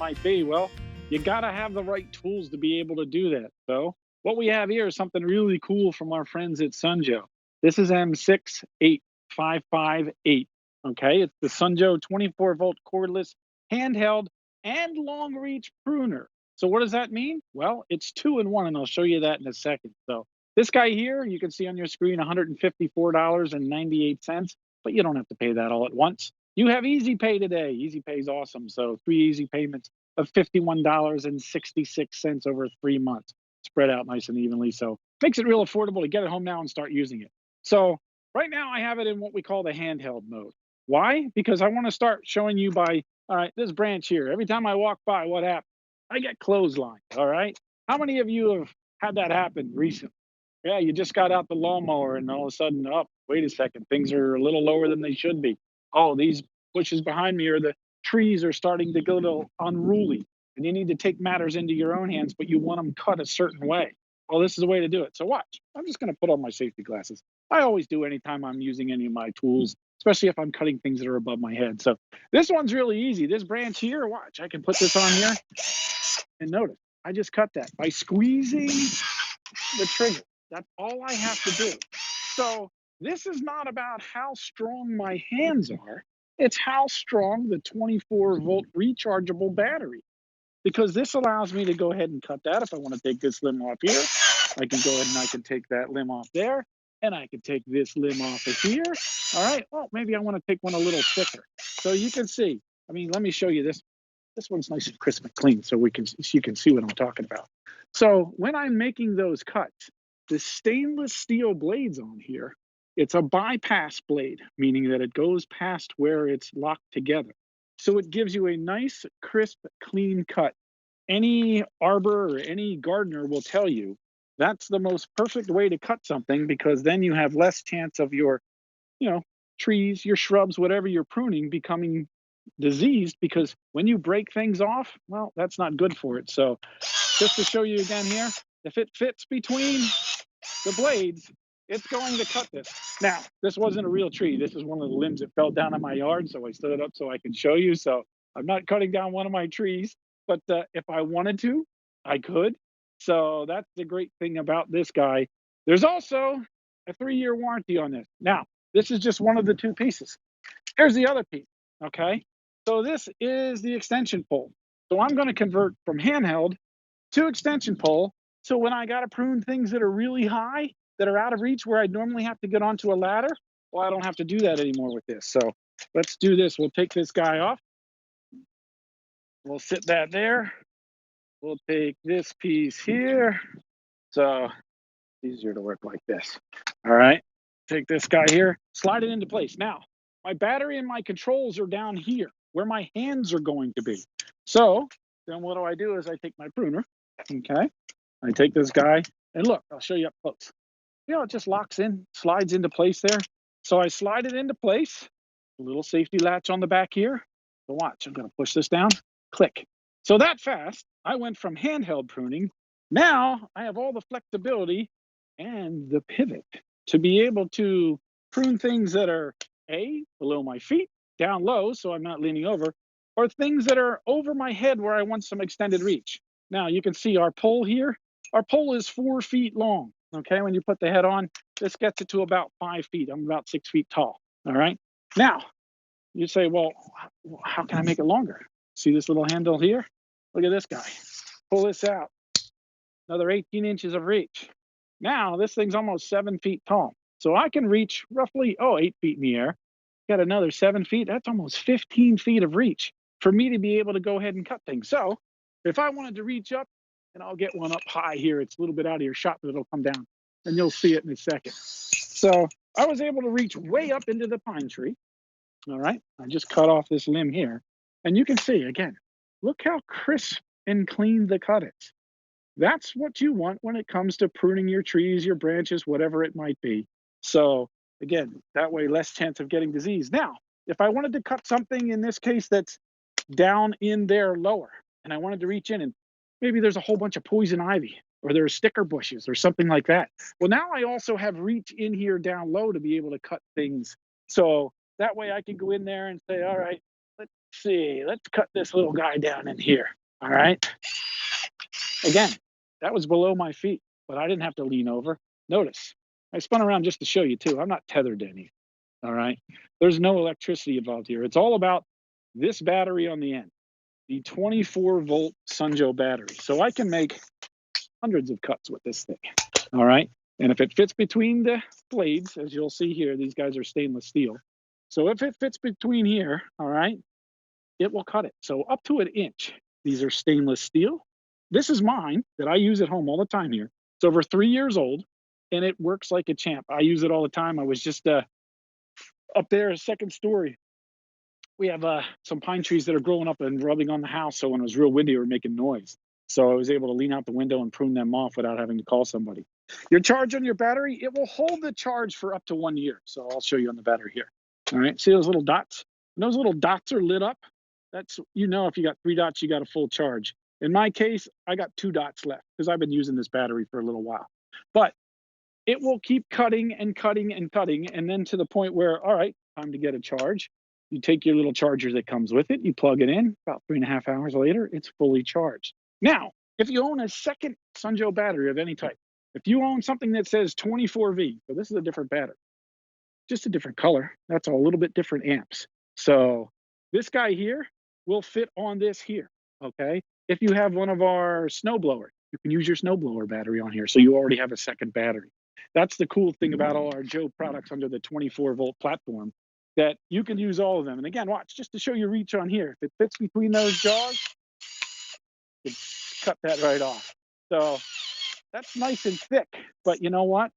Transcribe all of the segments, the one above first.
might be. Well, you got to have the right tools to be able to do that. So what we have here is something really cool from our friends at Sun Joe. This is M68558. Okay, it's the Sun Joe 24-volt cordless handheld and long reach pruner. So what does that mean? Well, it's 2 in 1, and I'll show you that in a second. So this guy here, you can see on your screen, $154.98, but you don't have to pay that all at once. You have Easy Pay today. Easy Pay is awesome. So 3 easy payments of $51.66 over 3 months, spread out nice and evenly. So makes it real affordable to get it home now and start using it. So right now I have it in what we call the handheld mode. Why? Because I want to start showing you by, all right, this branch here. Every time I walk by, what happens? I get clotheslined, all right? How many of you have had that happen recently? Yeah, you just got out the lawnmower and all of a sudden, oh, wait a second, things are a little lower than they should be. Oh, these bushes behind me or the trees are starting to get a little unruly, and you need to take matters into your own hands, but you want them cut a certain way. Well, this is the way to do it. So watch. I'm just going to put on my safety glasses. I always do anytime I'm using any of my tools, especially if I'm cutting things that are above my head. So this one's really easy. This branch here, watch, I can put this on here and notice I just cut that by squeezing the trigger. That's all I have to do. So this is not about how strong my hands are. It's how strong the 24-volt rechargeable battery, because this allows me to go ahead and cut that. If I want to take this limb off here, I can go ahead and I can take that limb off there, and I can take this limb off of here. All right, well, maybe I want to take one a little thicker. So you can see, I mean, let me show you this. This one's nice and crisp and clean, so you can see what I'm talking about. So when I'm making those cuts, the stainless steel blades on here, it's a bypass blade, meaning that it goes past where it's locked together. So it gives you a nice, crisp, clean cut. Any arbor or any gardener will tell you that's the most perfect way to cut something, because then you have less chance of your, trees, your shrubs, whatever you're pruning becoming diseased, because when you break things off, well, that's not good for it. So just to show you again here, if it fits between the blades, it's going to cut this. Now, this wasn't a real tree. This is one of the limbs that fell down in my yard, so I stood it up so I can show you. So I'm not cutting down one of my trees, but if I wanted to, I could. So that's the great thing about this guy. There's also a 3-year warranty on this. Now, this is just one of the 2 pieces. Here's the other piece, okay? So this is the extension pole. So I'm going to convert from handheld to extension pole. So when I got to prune things that are really high, that are out of reach, where I'd normally have to get onto a ladder, well, I don't have to do that anymore with this. So let's do this. We'll take this guy off. We'll sit that there. We'll take this piece here. So easier to work like this. All right. Take this guy here, slide it into place. Now, my battery and my controls are down here where my hands are going to be. So then what do? Is I take my pruner, okay? I take this guy, and look, I'll show you up close. It just locks in, slides into place there. So I slide it into place, a little safety latch on the back here. So watch, I'm going to push this down, click. So that fast, I went from handheld pruning. Now I have all the flexibility and the pivot to be able to prune things that are below my feet, down low, so I'm not leaning over, or things that are over my head where I want some extended reach. Now you can see our pole here. Our pole is 4 feet long. Okay, when you put the head on, this gets it to about 5 feet. I'm about 6 feet tall. All right. Now you say, well, how can I make it longer? See this little handle here? Look at this guy. Pull this out. Another 18 inches of reach. Now this thing's almost 7 feet tall. So I can reach roughly, 8 feet in the air. Got another 7 feet. That's almost 15 feet of reach for me to be able to go ahead and cut things. So if I wanted to reach up, and I'll get one up high here. It's a little bit out of your shot, but it'll come down, and you'll see it in a second. So I was able to reach way up into the pine tree. All right. I just cut off this limb here. And you can see, again, look how crisp and clean the cut is. That's what you want when it comes to pruning your trees, your branches, whatever it might be. So again, that way, less chance of getting disease. Now, if I wanted to cut something in this case that's down in there lower, and I wanted to reach in, and maybe there's a whole bunch of poison ivy, or there's sticker bushes or something like that. Well, now I also have reach in here down low to be able to cut things. So that way I can go in there and say, all right, see, let's cut this little guy down in here. All right. Again, that was below my feet, but I didn't have to lean over. Notice, I spun around just to show you too. I'm not tethered to anything. All right. There's no electricity involved here. It's all about this battery on the end, the 24-volt Sun Joe battery. So I can make hundreds of cuts with this thing. All right. And if it fits between the blades, as you'll see here, these guys are stainless steel. So if it fits between here, all right, it will cut it. So up to an inch. These are stainless steel. This is mine that I use at home all the time here. It's over 3 years old and it works like a champ. I use it all the time. I was just up there, second story. We have some pine trees that are growing up and rubbing on the house. So when it was real windy, we were making noise. So I was able to lean out the window and prune them off without having to call somebody. Your charge on your battery, it will hold the charge for up to 1 year. So I'll show you on the battery here. All right, see those little dots? When those little dots are lit up, that's, you know, if you got 3 dots, you got a full charge. In my case, I got 2 dots left because I've been using this battery for a little while. But it will keep cutting and cutting and cutting, and then to the point where, all right, time to get a charge. You take your little charger that comes with it, you plug it in, about 3.5 hours later, it's fully charged. Now, if you own a second Sun Joe battery of any type, if you own something that says 24V, so this is a different battery, just a different color, that's a little bit different amps. So this guy here will fit on this here, okay? If you have one of our snow blowers, you can use your snow blower battery on here, so you already have a second battery. That's the cool thing about all our Joe products under the 24-volt platform, that you can use all of them. And again, watch, just to show you reach on here, if it fits between those jaws, you cut that right off. So that's nice and thick, but you know what?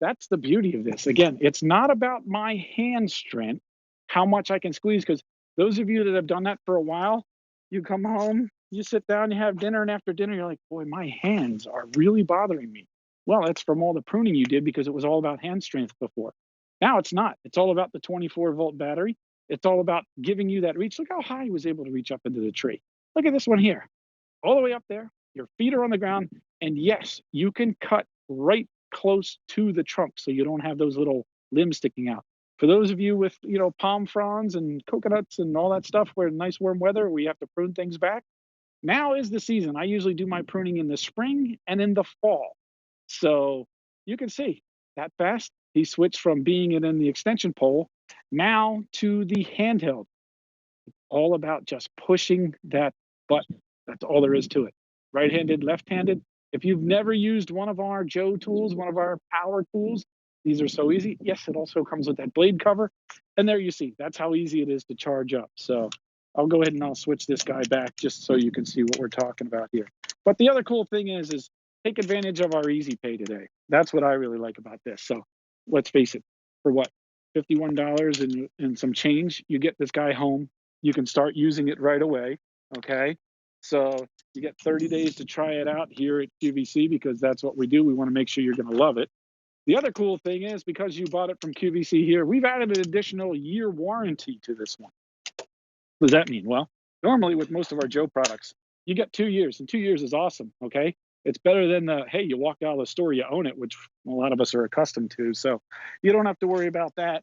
That's the beauty of this. Again, it's not about my hand strength, how much I can squeeze, because those of you that have done that for a while, you come home, you sit down, you have dinner, and after dinner, you're like, boy, my hands are really bothering me. Well, that's from all the pruning you did because it was all about hand strength before. Now it's not. It's all about the 24-volt battery. It's all about giving you that reach. Look how high he was able to reach up into the tree. Look at this one here, all the way up there. Your feet are on the ground. And yes, you can cut right close to the trunk so you don't have those little limbs sticking out. For those of you with, you know, palm fronds and coconuts and all that stuff where nice warm weather, we have to prune things back. Now is the season. I usually do my pruning in the spring and in the fall. So you can see that fast. He switched from being in the extension pole now to the handheld. It's all about just pushing that button. That's all there is to it. Right-handed, left-handed. If you've never used one of our Joe tools, one of our power tools, these are so easy. Yes, it also comes with that blade cover. And there you see, that's how easy it is to charge up. So I'll go ahead and I'll switch this guy back just so you can see what we're talking about here. But the other cool thing is take advantage of our easy pay today. That's what I really like about this. So let's face it, for what, $51 and some change, you get this guy home. You can start using it right away, okay? So you get 30 days to try it out here at QVC because that's what we do. We want to make sure you're going to love it. The other cool thing is because you bought it from QVC here, we've added an additional year warranty to this one. What does that mean? Well, normally with most of our Joe products, you get 2 years, and 2 years is awesome, okay? It's better than the, hey, you walked out of the store, you own it, which a lot of us are accustomed to. So you don't have to worry about that.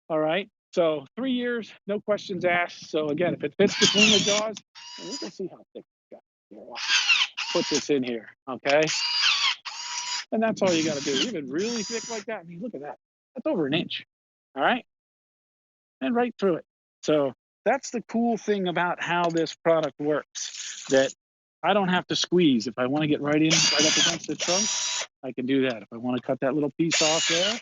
All right. So 3 years, no questions asked. So again, if it fits between the jaws, and you can see how thick it's got. Here, put this in here, okay? And that's all you got to do. Even really thick like that, I mean, look at that. That's over an inch. All right. And right through it. So that's the cool thing about how this product works, that I don't have to squeeze. If I want to get right in, right up against the trunk, I can do that. If I want to cut that little piece off there.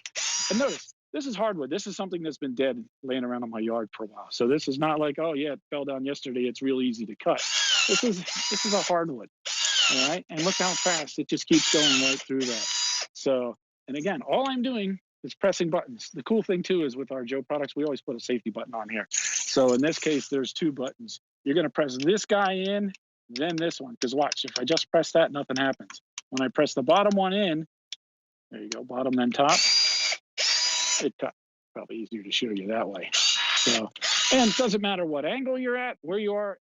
And notice, this is hardwood. This is something that's been dead laying around in my yard for a while. So this is not like, oh yeah, it fell down yesterday, it's real easy to cut. This is a hardwood. All right. And look how fast it just keeps going right through that. So, and again, all I'm doing is pressing buttons. The cool thing too is with our Joe products, we always put a safety button on here. So in this case, there's 2 buttons. You're going to press this guy in, then this one. Because watch, if I just press that, nothing happens. When I press the bottom one in, there you go, bottom then top, it cut. Probably easier to show you that way. So, and it doesn't matter what angle you're at, where you are,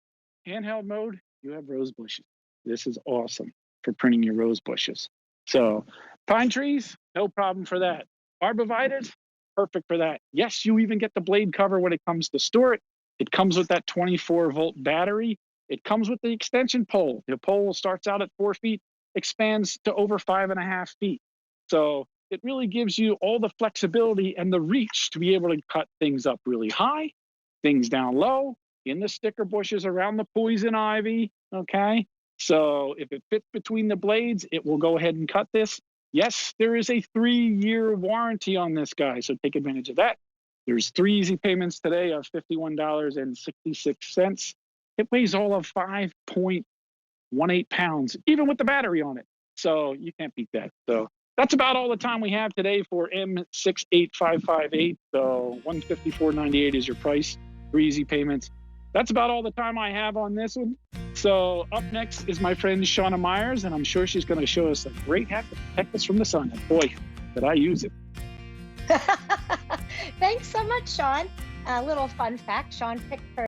handheld mode, you have rose bushes. This is awesome for pruning your rose bushes. So pine trees, no problem for that. Arborvitaes, perfect for that. Yes, you even get the blade cover when it comes to store it. It comes with that 24-volt battery. It comes with the extension pole. The pole starts out at 4 feet, expands to over 5.5 feet. So it really gives you all the flexibility and the reach to be able to cut things up really high, things down low, in the sticker bushes, around the poison ivy. Okay. So if it fits between the blades, it will go ahead and cut this. Yes, there is a 3-year warranty on this guy. So take advantage of that. There's 3 easy payments today of $51.66. It weighs all of 5.18 pounds, even with the battery on it. So you can't beat that. So that's about all the time we have today for M68558. So $154.98 is your price, 3 easy payments. That's about all the time I have on this one. So up next is my friend Shauna Myers, and I'm sure she's going to show us a great hat to protect us from the sun. And boy, did I use it. Thanks so much, Sean. A little fun fact, Sean picked her